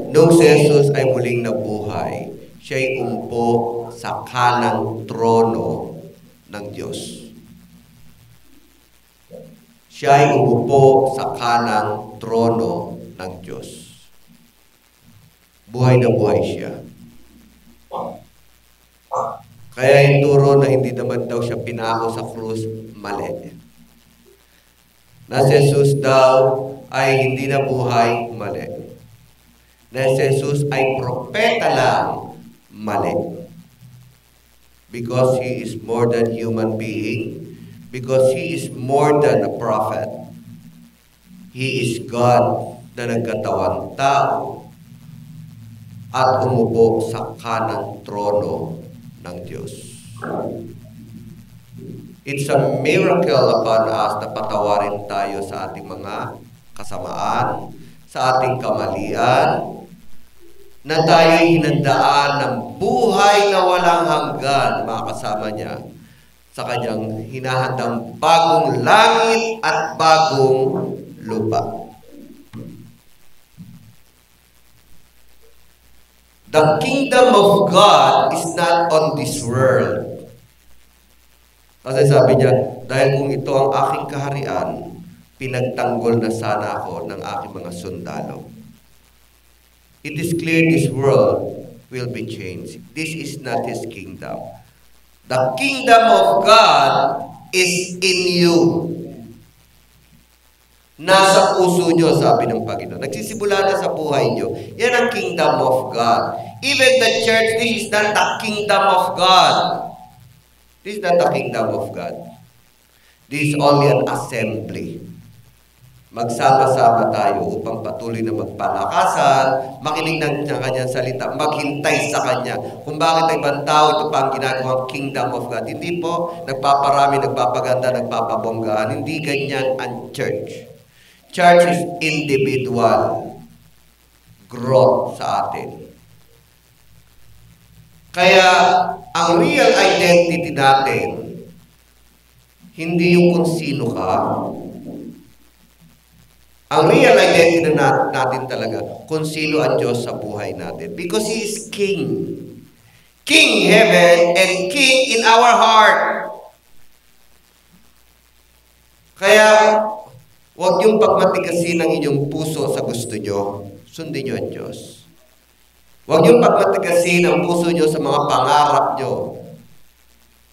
Nung si Jesus ay muling nabuhay, siya'y umupo sa kanang trono ng Diyos. Siya'y umupo sa kanang trono ng Diyos. Buhay na buhay siya. Kaya yung turo na hindi naman daw siya pinako sa krus, mali. Na si Jesus daw ay hindi na buhay, mali. Na si Jesus ay propeta lang, mali. Because He is more than human being, because He is more than a prophet. He is God na nagkatawang tao at umupo sa kanang trono ng Diyos. It's a miracle upon us na patawarin tayo sa ating mga kasamaan, sa ating kamalian, na tayo hinandaan ng buhay na walang hanggan, mga kasama niya, sa kanyang hinahandang bagong langit at bagong lupa. The kingdom of God is not on this world. Kasi sabi niya, dahil kung ito ang aking kaharian, pinagtanggol na sana ako ng aking mga sundalo. It is clear this world will be changed. This is not His kingdom. The kingdom of God is in you. Nasa puso nyo, sabi ng Panginoon. Nagsisimula na sa buhay nyo. Yan ang kingdom of God. Even the church, this is not the kingdom of God. This is not the kingdom of God. This is only an assembly. Magsama-sama tayo upang patuloy na magpalakasan, makinig ng kanyang salita, maghintay sa kanya. Kung bakit ay ibang tao, ito pa ang ginagawang kingdom of God. Hindi po nagpaparami, nagpapaganda, nagpapabonggaan. Hindi ganyan ang church. Church is individual growth sa atin. Kaya, ang real identity natin, hindi yung kung sino ka. Ang real identity natin talaga, kung sino ang Diyos sa buhay natin. Because He is King. King heaven and King in our heart. Kaya, huwag niyong pagmatigasin ang inyong puso sa gusto niyo. Sundin niyo ang Diyos. Huwag niyong pagmatigasin ang puso niyo sa mga pangarap niyo.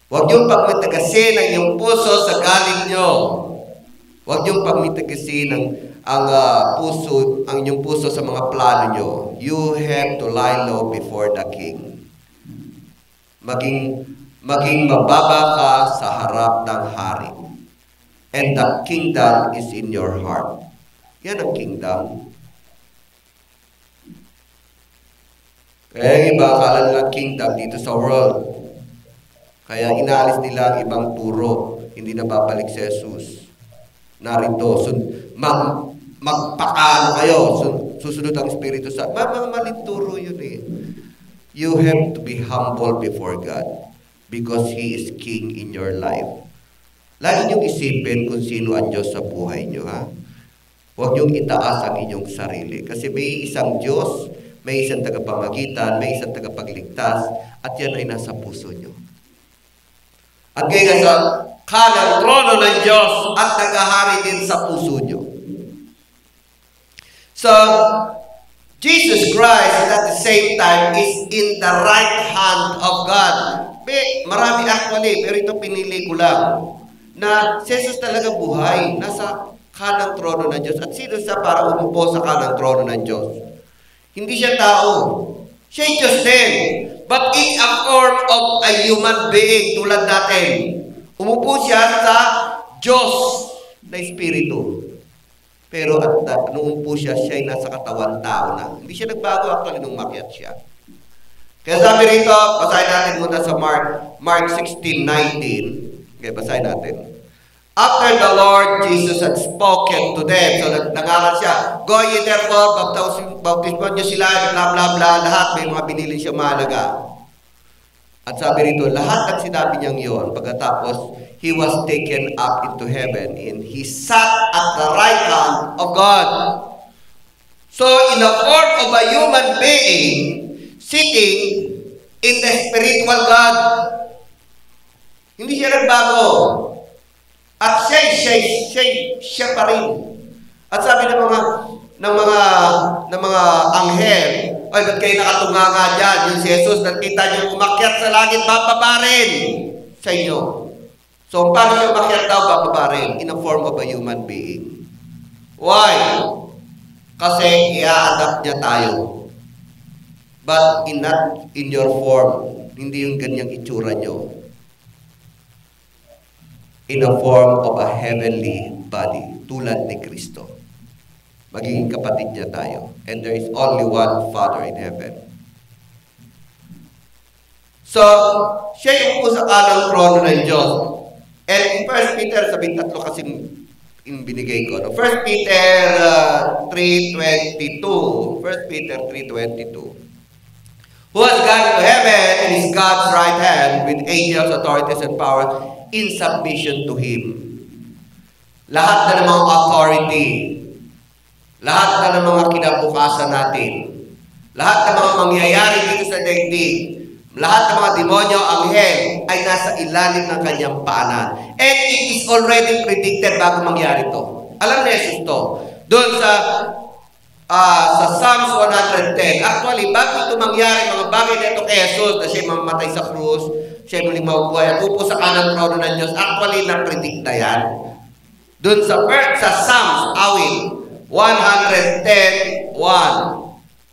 Huwag niyong pagmatigasin ang inyong puso sa galing niyo. Huwag niyong pagmatigasin ang inyong puso sa mga plano niyo. You have to lie low before the King. Maging mababa ka sa harap ng hari. And the kingdom is in your heart. Yan ang kingdom. Kaya yung iba, akala nilang kingdom dito sa world. Kaya inaalis nila ang ibang turo. Hindi na babalik si Jesus. Narito, magpakano kayo. Susunod ang Espiritu sa... Maling turo yun eh. You have to be humble before God because He is King in your life. Lagi niyong isipin kung sino ang Diyos sa buhay niyo, ha? Huwag niyong itaas ang inyong sarili. Kasi may isang Diyos, may isang tagapamagitan, may isang tagapagligtas, at yan ay nasa puso niyo. At kaya sa kanang trono ng Diyos at nagahari din sa puso niyo. So, Jesus Christ at the same time is in the right hand of God. Marami actually, pero ito pinili ko lang. Na si Jesus talaga buhay, nasa kanang trono ng Diyos. At sino siya para umupo sa kanang trono ng Diyos? Hindi siya tao. Siya Diyos din. But in a form of a human being, tulad natin. Umupo siya sa Diyos na Espiritu. Pero nung umupo siya, siya ay nasa katawan tao na. Hindi siya nagbago actually nung makyat siya. Kaya sabi rito, basahin natin muna sa Mark 16:19. Okay, basahin natin. After the Lord Jesus had spoken to them, so nangaral siya, go ye therefore, baptisman niyo sila, bla bla bla, lahat, may mga binili siya mahalaga. At sabi rito, lahat ng sinabi niyang yon, pagkatapos, He was taken up into heaven and He sat at the right hand of God. So, in the form of a human being, sitting in the spiritual God, hindi siya nagbago. At siya pa rin. At sabi ng mga anghel, ay, ba't kayo nakatunganga dyan? Yung si Jesus, nakita niyo umakyat sa langit, bababa rin sa inyo. So, paano siya umakyat daw, bababa rin? In a form of a human being. Why? Kasi i-adapt niya tayo. But not in your form. Hindi yung ganyang itsura nyo. In a form of a heavenly body. Tulad ni Kristo. Magiging kapatid niya tayo. And there is only one Father in heaven. So, siya yung upo sa kanang trono ng Diyos. And in 1 Peter, 13 kasi binigay ko. No? 1 Peter 3:22. 1 Peter 3:22. Who has gone to heaven and is God's right hand with angels, authorities, and powers in submission to Him. Lahat na ng mga authority, lahat na ng mga kinabukasan natin, lahat ng mga mangyayari dito sa daigdig, lahat ng mga demonyo, anghel, ay nasa ilalim ng kanyang paanan. And it is already predicted bago mangyari to. Alam na Jesus to. Doon sa Psalms 110, actually, bago ito mangyari, mga bagay na ito kay Jesus, na siya mamamatay sa krus, siya muling mabubuhay, at upo sa kanang trono ng Diyos, actually, na-predict na yan. Doon sa Psalms, awit, 110:1,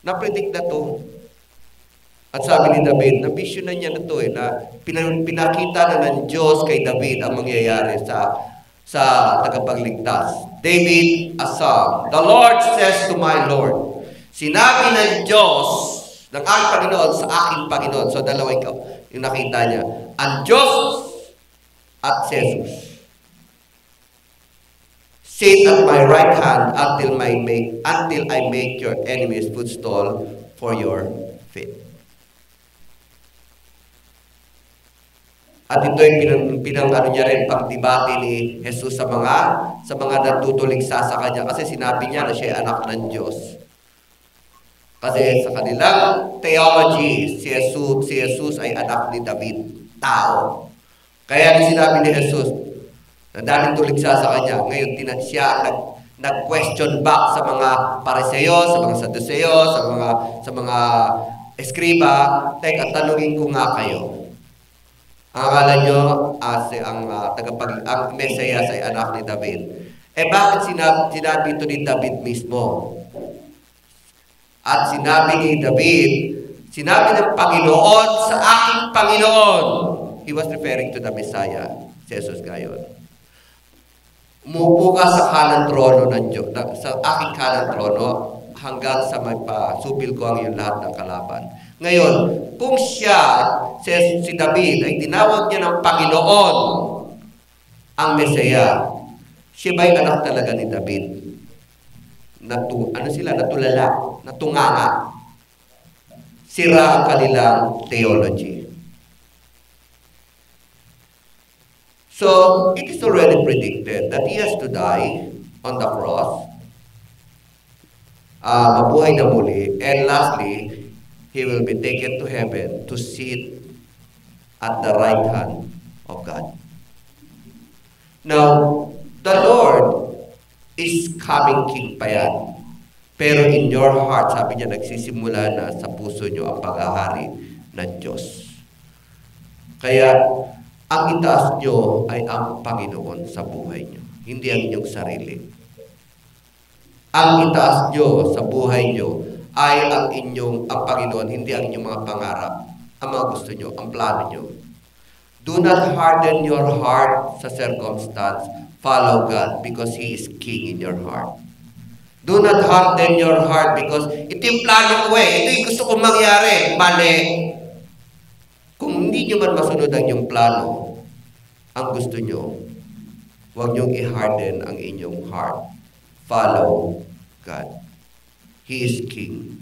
na-predict na to. At sabi ni David, na-vision na niya na to na pinakita na ng Diyos kay David ang mangyayari sa tagapagligtas. David, a psalm. The Lord says to my Lord. Sinabi ng Diyos, ng aking Panginoon sa aking Panginoon. So, dalawa yung nakita niya. Ang Diyos at Jesus. Sit at my right hand until I make your enemies footstool for your feet. At ito yung pinang niya rin pagdibati ni Jesus sa mga natutuligsa sa kanya. Kasi sinabi niya na siya ay anak ng Diyos. Kasi sa kanilang theology, si Jesus ay anak ni David, tao. Kaya sinabi ni Jesus, na daming tuligsa sa kanya. Ngayon, siya nag-question back sa mga Pariseo, sa mga Saduseo, sa mga eskriba. Teka, tanungin ko nga kayo. Ang akala nyo, ang Mesiyas ay anak ni David. Bakit sinabi ito ni David mismo? At sinabi ni David, sinabi ng Panginoon sa aking Panginoon. He was referring to the Messiah, Jesus ngayon. Umupo ka sa kanang trono ng Diyos, sa aking kanang trono, hanggang sa may pasupil ko ang iyong lahat ng kalaban. Ngayon, kung si David ay tinawag niya ng Panginoon ang Mesaya, siya ba'y anak talaga ni David? Natulala, natunganga. Sira ang kanilang theology. So, it is already predicted that He has to die on the cross, mabuhay na muli, and lastly, He will be taken to heaven to sit at the right hand of God. Now, the Lord is coming King pa yan. Pero in your heart, sabi niya, nagsisimula na sa puso niyo ang paghahari ng Diyos. Kaya, ang itaas niyo ay ang Panginoon sa buhay niyo, hindi ang inyong sarili. Ang itaas niyo sa buhay niyo ay ang Panginoon, hindi ang inyong mga pangarap, ang mga gusto nyo, ang plano nyo. Do not harden your heart sa circumstance. Follow God because He is King in your heart. Do not harden your heart because ito yung plano ko ito yung gusto kong mangyari. Mali. Kung hindi nyo man masunod ang inyong plano, ang gusto nyo, huwag nyong i-harden ang inyong heart. Follow God. He is King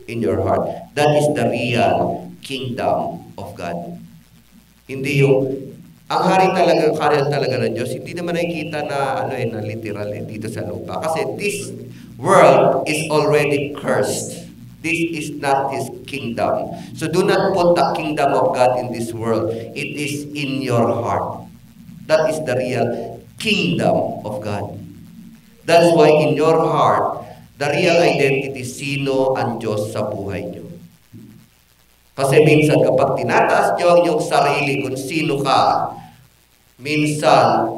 in your heart. That is the real kingdom of God. Hindi ang hari talaga ng Diyos, hindi naman nakikita na literal dito sa lupa. Kasi world is already cursed. This is not His kingdom. So do not put the kingdom of God in this world. It is in your heart. That is the real kingdom of God. That's why in your heart, the real identity, sino ang Diyos sa buhay niyo. Kasi minsan kapag tinataas niyo ang iyong sarili kung sino ka, minsan,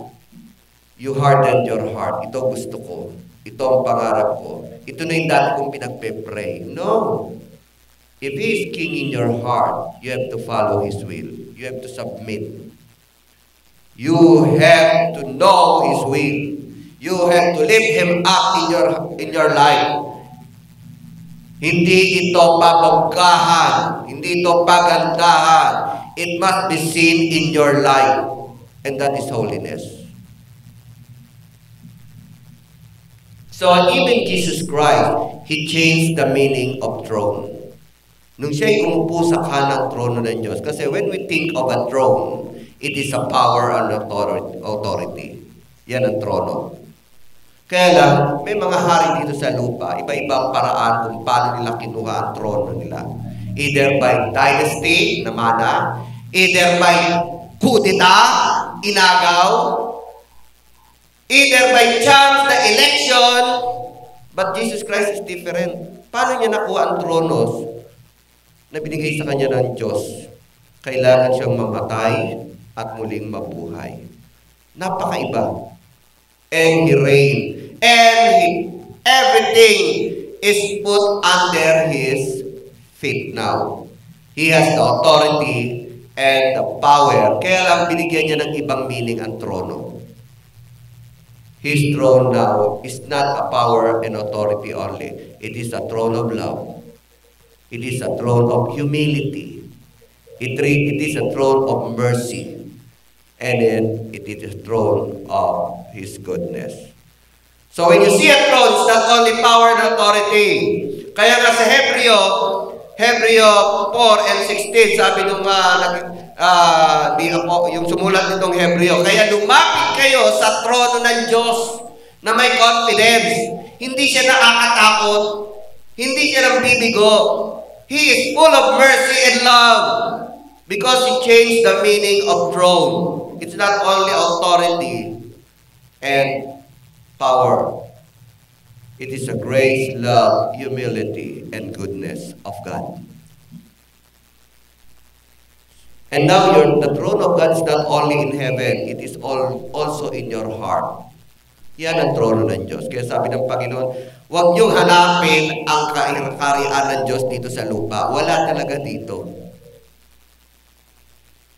you harden your heart. Ito gusto ko. Ito ang pangarap ko. Ito na yung dati kong pinagpe-pray. No. If He is king in your heart, you have to follow His will. You have to submit. You have to know His will. You have to lift Him up in your life. Hindi ito pabonggahan. Hindi ito pagandahan. It must be seen in your life. And that is holiness. So even Jesus Christ, He changed the meaning of throne. Nung siya'y umupo sa kanang trono ng Diyos. Kasi when we think of a throne, it is a power and authority. Yan ang trono. Kaya lang, may mga hari dito sa lupa, iba-ibang paraan kung paano nila kinuha ang trono nila. Either by dynasty, namana, either by kudeta, inagaw, either by chance, the election, but Jesus Christ is different. Paano niya nakuha ang tronos na binigay sa kanya ng Diyos? Kailangan siyang mamatay at muling mabuhay. Napakaiba. And He reigned. And everything is put under His feet now. He has the authority and the power. Kaya lang binigyan niya ng ibang meaning ang trono. His throne now is not a power and authority only. It is a throne of love. It is a throne of humility. It is a throne of mercy. And then it is a throne of His goodness. So when you see a throne, it's not only power and authority. Kaya nga sa Hebreo 4 and 16, sabi nung yung sumulat nitong Hebreo, kaya lumapit kayo sa trono ng Diyos na may confidence. Hindi siya nakakatakot. Hindi siya nambibigo. He is full of mercy and love because He changed the meaning of throne. It's not only authority and power. It is a grace, love, humility, and goodness of God. And now the throne of God is not only in heaven, it is also in your heart. Yan ang trono ng Diyos. Kaya sabi ng Panginoon, huwag niyong hanapin ang kaharian ng Diyos dito sa lupa. Wala talaga dito.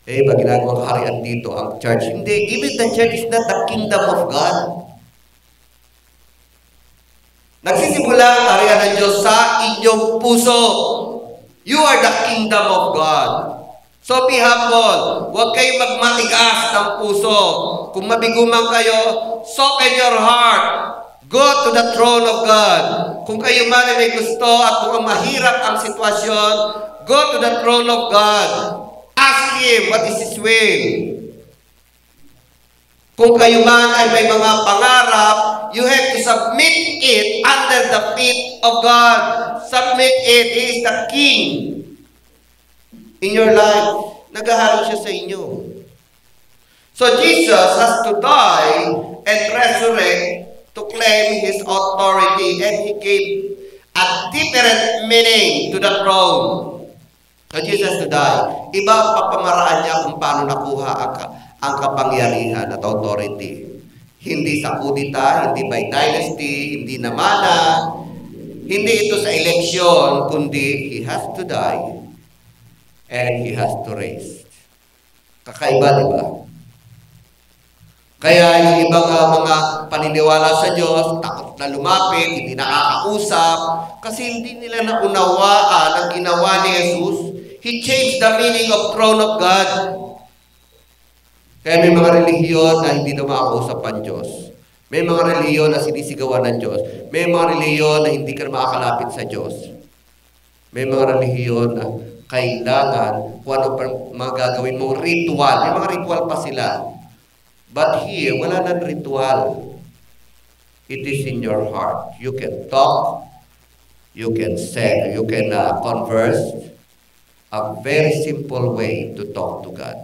Pag ginagawang kaharian dito ang church, hindi. Even the church is not the kingdom of God. Nagsisimula ang kaharian ng Diyos sa inyong puso. You are the kingdom of God. So be humble. Huwag kayong magmatigas ng puso. Kung mabiguman kayo, soften your heart. Go to the throne of God. Kung kayo man ay may gusto at kung mahirap ang sitwasyon, go to the throne of God. Ask Him what is His will. Kung kayo man ay may mga pangarap, you have to submit it under the feet of God. Submit it. He is the King in your life. Naghaharap siya sa inyo. So Jesus has to die and resurrect to claim His authority, and He gave a different meaning to the throne. So Jesus has to die. Iba ang papamaraan niya kung paano nakuha ang kapangyarihan at authority. Hindi sa kudita, hindi by dynasty, hindi namana, hindi ito sa eleksyon, kundi He has to die and He has to raise. Kakaiba, di ba? Kaya yung ibang mga paniniwala sa Diyos, takot na lumapit, hindi nakakausap, kasi hindi nila naunawaan ang ginawa ni Jesus. He changed the meaning of throne of God. Kaya may mga relihiyon na hindi na makakausap ang Diyos. May mga relihiyon na sinisigawan ng Diyos. May mga relihiyon na hindi ka na makakalapit sa Diyos. May mga relihiyon na kailangan kung ano pa mga gagawin mong ritual. May mga ritual pa sila. But here, wala nang ritual. It is in your heart. You can talk, you can say, you can converse. A very simple way to talk to God.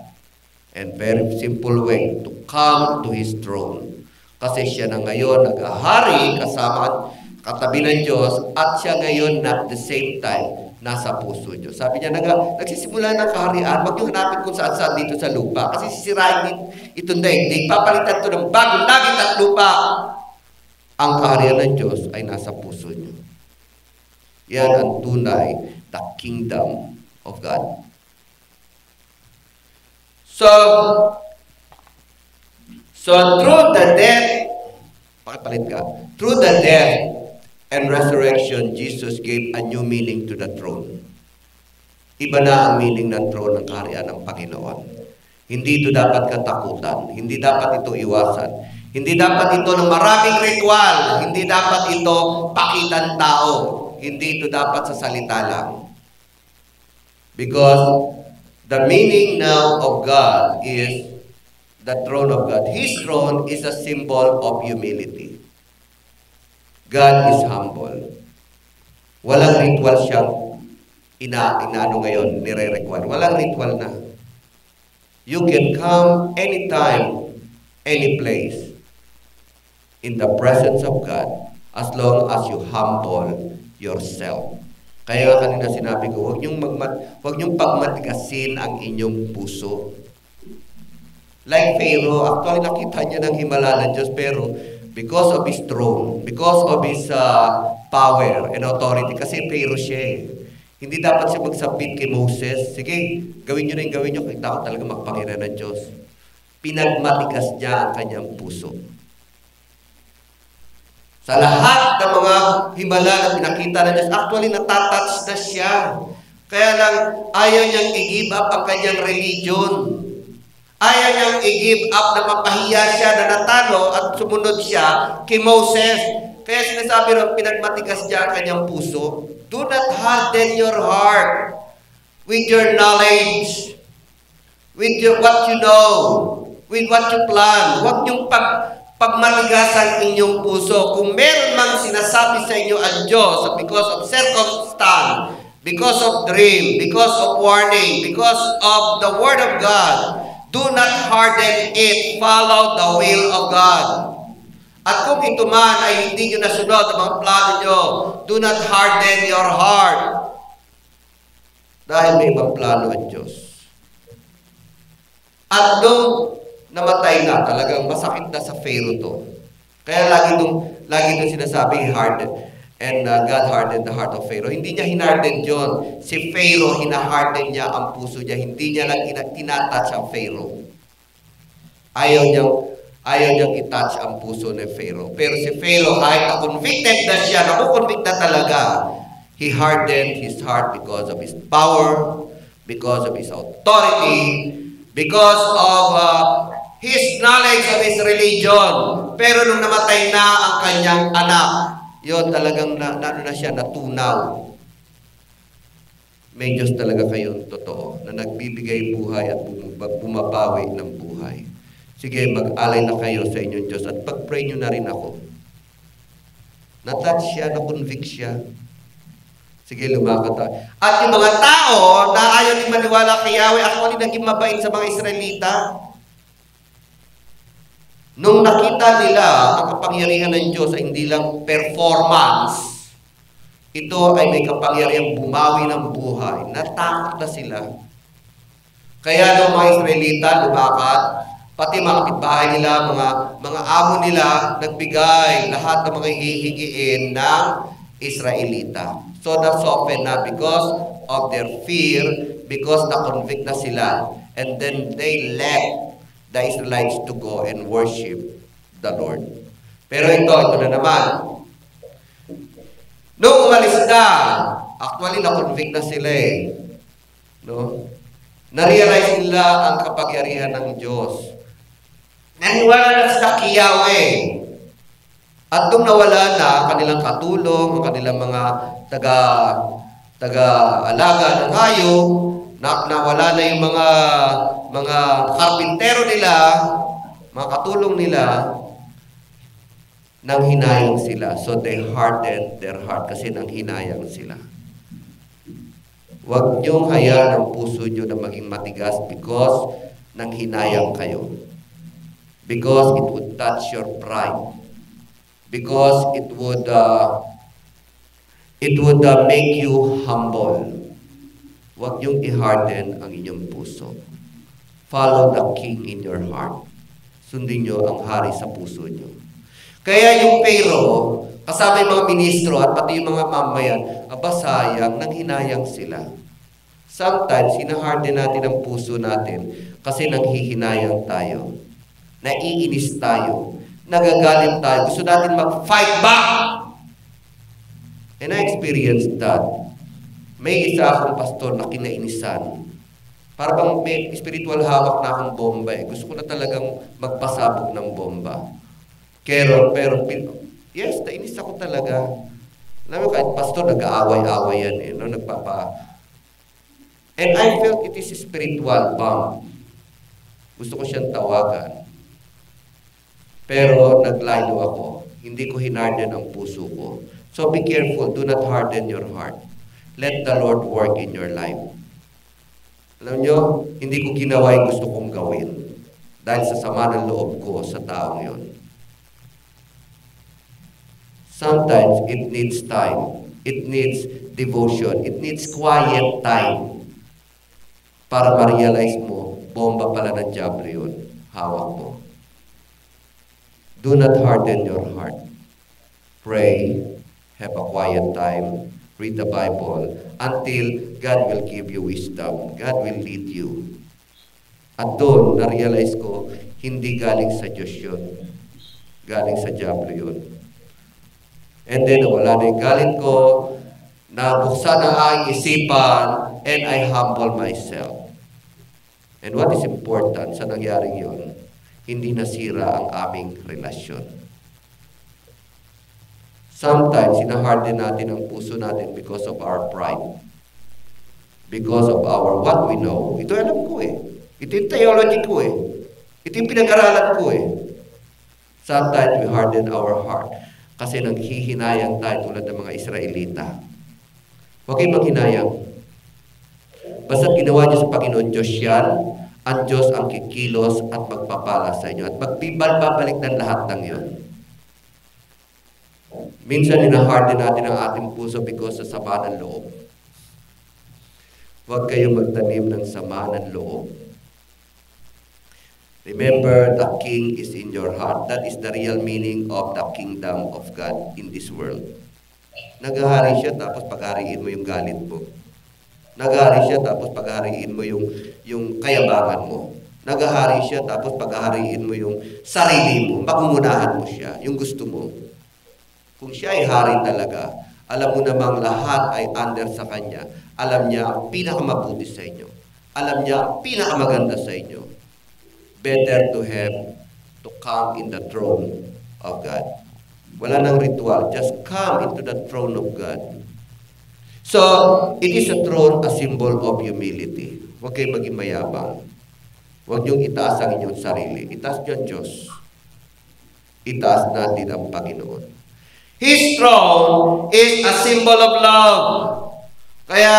And very simple way to come to His throne. Kasi siya na ngayon nag-ahari kasama katabi ng Diyos at siya ngayon at the same time nasa puso Diyos. Sabi niya, nagsisimula ng kaharian, wag niyo hanapin kung saan-saan dito sa lupa. Kasi sisirain itong daigdig. Papalitan ito ng bagong langit at lupa. Ang kaharian ng Diyos ay nasa puso niyo. Yan ang tunay, the kingdom of God. So through the death, through the death and resurrection, Jesus gave a new meaning to the throne. Iba na ang meaning ng throne ng kaharian ng Panginoon. Hindi ito dapat katakutan, hindi dapat ito iwasan, hindi dapat ito ng maraming ritual, hindi dapat ito pakitan tao, hindi ito dapat sa salita lang. Because the meaning now of God is the throne of God. His throne is a symbol of humility. God is humble. Walang ritual siyang inaano ngayon, nire-require. Walang ritual na. You can come anytime, any place in the presence of God as long as you humble yourself. Kaya kanina sinabi ko, huwag niyong pagmatigasin ang inyong puso. Like Pharaoh, actually nakita niya ng himala ng Diyos, pero because of his throne, because of his power and authority, kasi Pharaoh siya eh. Hindi dapat siya magsabit kay Moses. Sige, gawin niyo na yung gawin niyo, kaya ako talaga magpangirahan ng Diyos. Pinagmatigas niya ang kanyang puso. Sa lahat ng mga himala na pinakita ng Diyos, actually natatouch na siya. Kaya lang, ayaw niyang i-give up ang kanyang religion. Ayaw niyang i-give up na mapahiya siya na natalo at sumunod siya kay Moses. Kaya sinasabi rin, pinagmatigas niya ang kanyang puso. Do not harden your heart with your knowledge, with what you know, with what you plan. Huwag niyong pagmatigasan inyong puso. Kung meron mang sinasabi sa inyo ang Diyos because of circumstance, because of dream, because of warning, because of the Word of God, do not harden it. Follow the will of God. At kung ito man ay hindi nyo nasunod ang mga plano nyo, do not harden your heart. Dahil may ibang plano ang Diyos. At nung namatay na, talagang masakit na sa Pharaoh to. Kaya lagi itong sinasabi, harden. And God hardened the heart of Pharaoh. Hindi niya hinarden John. Si Pharaoh, hinaharden niya ang puso niya. Hindi niya lang tinatouch ang Pharaoh. Ayaw niyang itouch ang puso ni Pharaoh. Pero si Pharaoh, kahit na-convicted na siya, nakukonvict na talaga, he hardened his heart because of his power, because of his authority, because of his knowledge of his religion. Pero nung namatay na ang kanyang anak, yun talagang na siya, natunaw. May Diyos talaga kayong totoo na nagbibigay buhay at bumabawi ng buhay. Sige, mag-alay na kayo sa inyong Diyos at pag-pray nyo na rin ako. Na-touch siya, na-convict siya. Sige, lumakad tayo. At yung mga tao na ayaw din maniwala kay Yahweh, actually naging mabait sa mga Israelita. Nung nakita nila ang kapangyarihan ng Diyos ay hindi lang performance, ito ay may kapangyarihang bumawi ng buhay. Natakot na sila. Kaya nung mga Israelita lumakad, pati mga kapitbahay nila, mga amo nila, nagbigay lahat ng mga hihigiin ng Israelita. So that's often na because of their fear, because na-convict na sila. And then they let the Israelites to go and worship the Lord. Pero ito na naman. Nung umalis na, actually na-convict na sila eh. No? Na-realize nila ang kapangyarihan ng Diyos. Naniwala na sa kay Yahweh. At nung nawala na kanilang katulong, ang kanilang mga taga-alaga ng hayop, nawala na yung mga karpintero nila, mga katulong nila, nang hinayang sila. So they hardened their heart kasi nang hinayang sila. Huwag niyong hayaan ang puso niyo na maging matigas because nang hinayang kayo. Because it would touch your pride. Because it would make you humble. Huwag niyong i-harden ang inyong puso. Follow the King in your heart. Sundin niyo ang hari sa puso niyo. Kaya yung Pharaoh, kasama yung mga ministro at pati yung mga mamayan, sayang, nang hinayang sila. Sometimes, hinaharden natin ang puso natin kasi nanghihinayang tayo. Naiinis tayo. Nagagalit tayo. Gusto natin mag-fight back. And I experienced that. May isa akong pastor na kinainisan. Para bang may spiritual hawak na akong bomba eh. Gusto ko na talagang magpasabog ng bomba. Pero, yes, nainis ako talaga. Alam mo, kahit pastor, nag-aaway-aaway yan eh. No? And I felt it is a spiritual bomb. Gusto ko siyang tawagan. Pero naglayo ako. Hindi ko hinarden ang puso ko. So be careful. Do not harden your heart. Let the Lord work in your life. Alam nyo, hindi ko ginawa yung gusto kong gawin. Dahil sa sama ng loob ko sa taong yon. Sometimes it needs time. It needs devotion. It needs quiet time. Para ma-realize mo, bomba pala ng diablo yun. Hawak mo. Do not harden your heart. Pray. Have a quiet time. Read the Bible until God will give you wisdom. God will lead you. At doon, na-realize ko, hindi galing sa Diyos yun. Galing sa diablo yun. And then, wala na yung galit ko, nabuksan ang aking isipan, and I humble myself. And what is important sa nangyaring yun, hindi nasira ang aming relasyon. Sometimes, hinaharden natin ang puso natin because of our pride. Because of our what we know. Ito alam ko eh. Ito yung theology ko eh. Ito yung pinag-aralan ko eh. Sometimes we harden our heart. Kasi nanghihinayang tayo tulad ng mga Israelita. Huwag kayong maghinayang. Basta ginawa niyo sa Panginoon Diyos yan, ang Diyos ang kikilos at magpapala sa inyo. At magbabalik ng lahat ng yun. Minsan hinaharden natin ang ating puso because sa sama ng loob. Huwag kayong magtanim ng sama ng loob. Remember, the King is in your heart. That is the real meaning of the kingdom of God in this world. Naghahari siya, tapos paghariin mo yung galit mo. Naghahari siya, tapos paghariin mo yung kayabangan mo. Naghahari siya, tapos paghariin mo yung sarili mo. Pagungunahan mo siya, yung gusto mo. Kung siya ay hari talaga, alam mo namang lahat ay under sa kanya. Alam niya ang pinakamabuti sa inyo. Alam niya ang pinakamaganda sa inyo. Better to come in the throne of God. Wala nang ritual. Just come into the throne of God. So, it is a throne, a symbol of humility. Huwag kayong maging mayabang. Huwag niyong itaas ang inyong sarili. Itaas niyo ang Diyos. Itaas natin ang Panginoon. His throne is a symbol of love. Kaya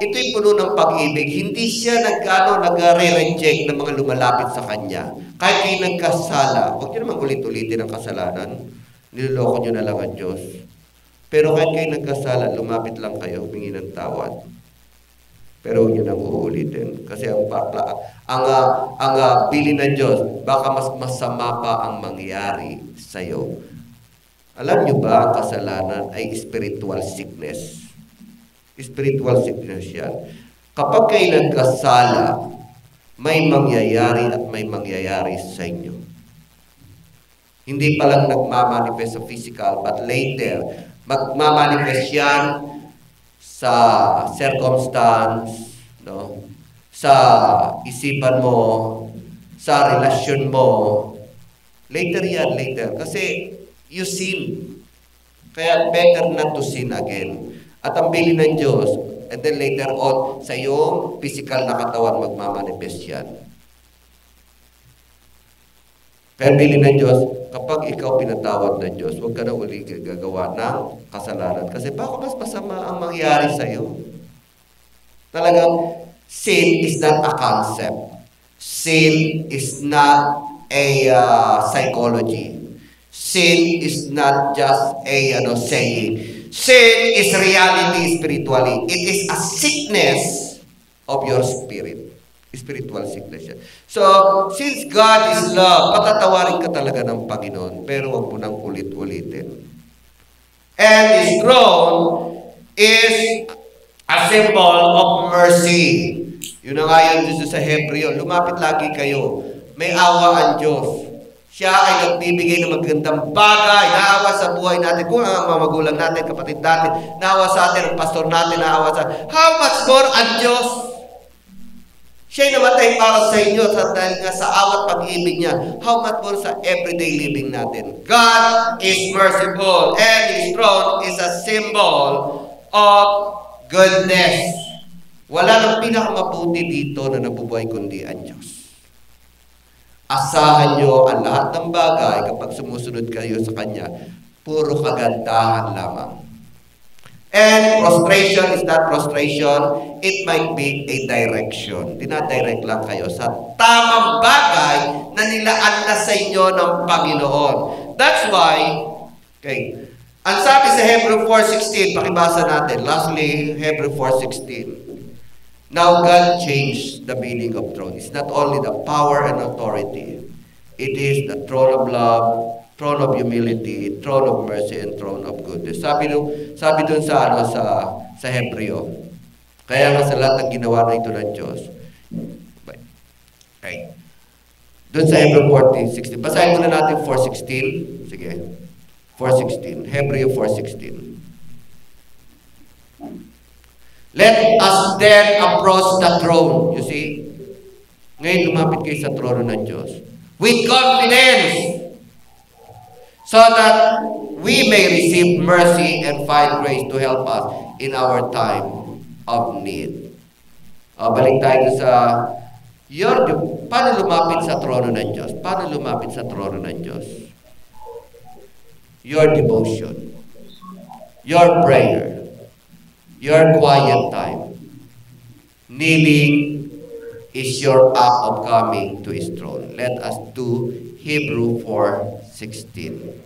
ito'y puno ng pag-ibig. Hindi siya nag-re-reject ng mga lumalapit sa Kanya. Kahit kayo nagkasala, huwag niyo naman ulit-ulitin ang kasalanan. Niloloko niyo na lang ang Diyos. Pero kahit kayo nagkasala, lumapit lang kayo, humingi ng tawad. Pero huwag niyo nang uulitin. Kasi ang bilin ng Diyos, baka mas masama pa ang mangyari sa'yo. Alam niyo ba, ang kasalanan ay spiritual sickness. Spiritual sickness yan. Kapag kayo nagkasala, may mangyayari at may mangyayari sa inyo. Hindi pa lang nagmamanifest sa physical, but later, magmamanifest yan sa circumstance, no? Sa isipan mo, sa relasyon mo. Later yan, later. Kasi you sin. Kaya better not to sin again. At ang bilin ng Diyos, and then later on, sa iyong physical na katawan, magmamanifest yan. Kaya bilin ng Diyos, kapag ikaw pinatawad ng Diyos, huwag ka na uli gagawa ng kasalanan. Kasi baka mas masama ang mangyari sa'yo. Talagang, sin is not a concept. Sin is not a psychology. Sin is not just a saying. Sin is reality spiritually. It is a sickness of your spirit. Spiritual sickness yan. So, since God is love, patatawarin ka talaga ng Panginoon, pero huwag mo nang ulit-ulitin. And His throne is a symbol of mercy. Yun na nga yun dito sa Hebreo. Lumapit lagi kayo. May awa ang Diyos. Siya ay nagbibigay ng magandang bagay. Naawa sa buhay natin. Kung ang mga magulang natin, kapatid natin, naawa sa atin, ang pastor natin, naawa sa atin. How much more ang Diyos? Siya'y namatay para sa inyo dahil nga sa awat pag-ibig niya. How much more sa everyday living natin? God is merciful and His throne is a symbol of goodness. Wala nang pinakamabuti dito na nabubuhay kundi ang Diyos. Asahan niyo ang lahat ng bagay kapag sumusunod kayo sa Kanya. Puro kagandahan lamang. And prostration is not prostration. It might be a direction. Dinadirect lang kayo sa tamang bagay na nilaan na sa inyo ng Panginoon. That's why, okay, ang sabi sa Hebrew 4:16, pakibasa natin. Lastly, Hebrew 4:16. Now God changed the meaning of throne. It's not only the power and authority. It is the throne of love, throne of humility, throne of mercy, and throne of goodness. Sabi dun sa Hebreo. Kaya nga sa lahat ng ginawa na ito ng Diyos. Okay. Dun sa Hebreo 14:16. Basahin muna natin 4:16. Sige. 4:16. Hebreo 4:16. Let us then approach the throne. You see? Ngayon, lumapit kayo sa trono ng Diyos. With confidence. So that we may receive mercy and find grace to help us in our time of need. Balik tayo sa paano lumapit sa trono ng Diyos? Paano lumapit sa trono ng Diyos? Your devotion, your prayer, your quiet time. Kneeling is your act of coming to His throne. Let us do Hebrew 4:16.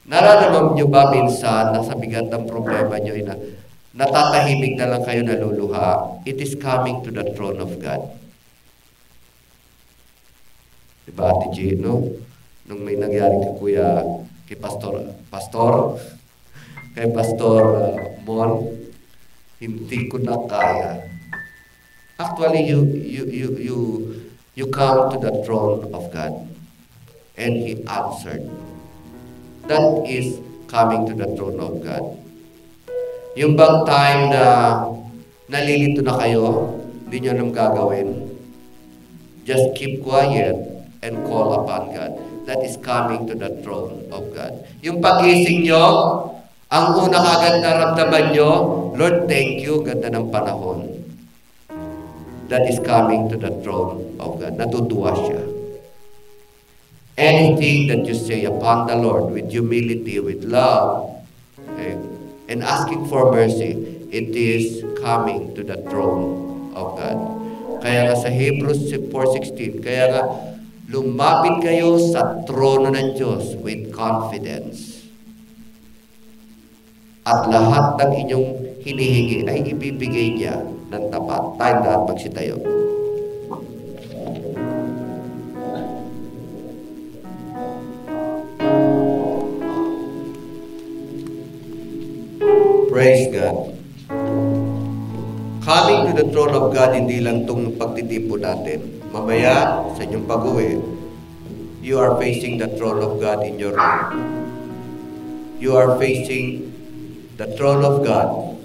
Nararamdaman nyo ba minsan na sa bigat ng problema nyo na natatahimik na lang kayo naluluha? It is coming to the throne of God. Diba, Ate G, no? Nung may nangyari kay Pastor, kay Pastor Mon, hindi ko na kaya. Actually, you come to the throne of God and He answered. That is coming to the throne of God. Yung bang time na nalilito na kayo, hindi nyo alam gagawin, just keep quiet and call upon God. That is coming to the throne of God. Yung pagising nyo, ang una kagad naramdaman nyo, Lord, thank you, ganda ng panahon. That is coming to the throne of God. Natutuwa siya. Anything that you say upon the Lord with humility, with love, okay, and asking for mercy, it is coming to the throne of God. Kaya nga sa Hebrews 4:16, kaya nga lumapit kayo sa trono ng Diyos with confidence. At lahat ng inyong hinihingi ay ibibigay niya ng tapat. Tayo lahat magsitayo. Praise God. Coming to the throne of God, hindi lang itong pagtitipo natin. Mamaya, sa inyong pag-uwi, you are facing the throne of God in your room. You are facing the throne of God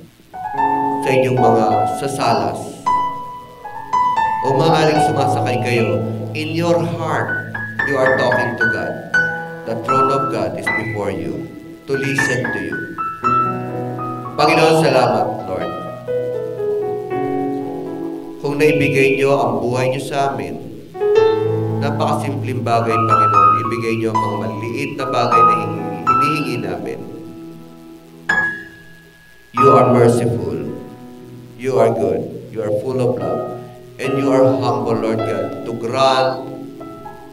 sa inyong mga sasalas. O maaaring sumasakay kayo, in your heart, you are talking to God. The throne of God is before you to listen to you. Panginoon, salamat, Lord. Kung naibigay niyo ang buhay niyo sa amin, napakasimpleng bagay, Panginoon. Ibigay niyo ang mga maliit na bagay na hinihingi namin. You are merciful. You are good. You are full of love. And you are humble, Lord God, to grant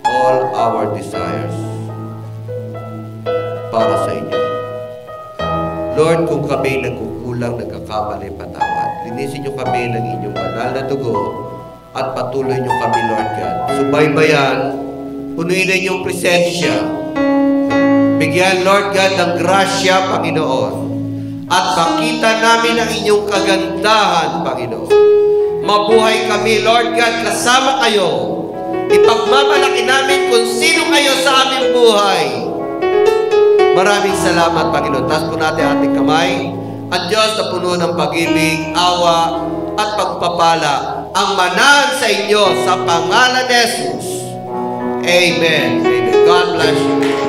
all our desires para sa inyo. Lord, kung kami nagkukulang, nagkakamali, patawad. Linisin niyo kami ng inyong banal na dugo at patuloy niyo kami, Lord God. Subaybayan, punuin na inyong presensya. Bigyan, Lord God, ng grasya, Panginoon. At makita namin ang inyong kagandahan, Panginoon. Mabuhay kami, Lord God, kasama kayo. Ipagmamalaki namin kung sino kayo sa aming buhay. Maraming salamat, Panginoon. Taas po natin ating kamay. Ang Diyos na puno ng pag-ibig, awa, at pagpapala ang manahan sa inyo sa pangalan ni Jesus. Amen. Amen. God bless you.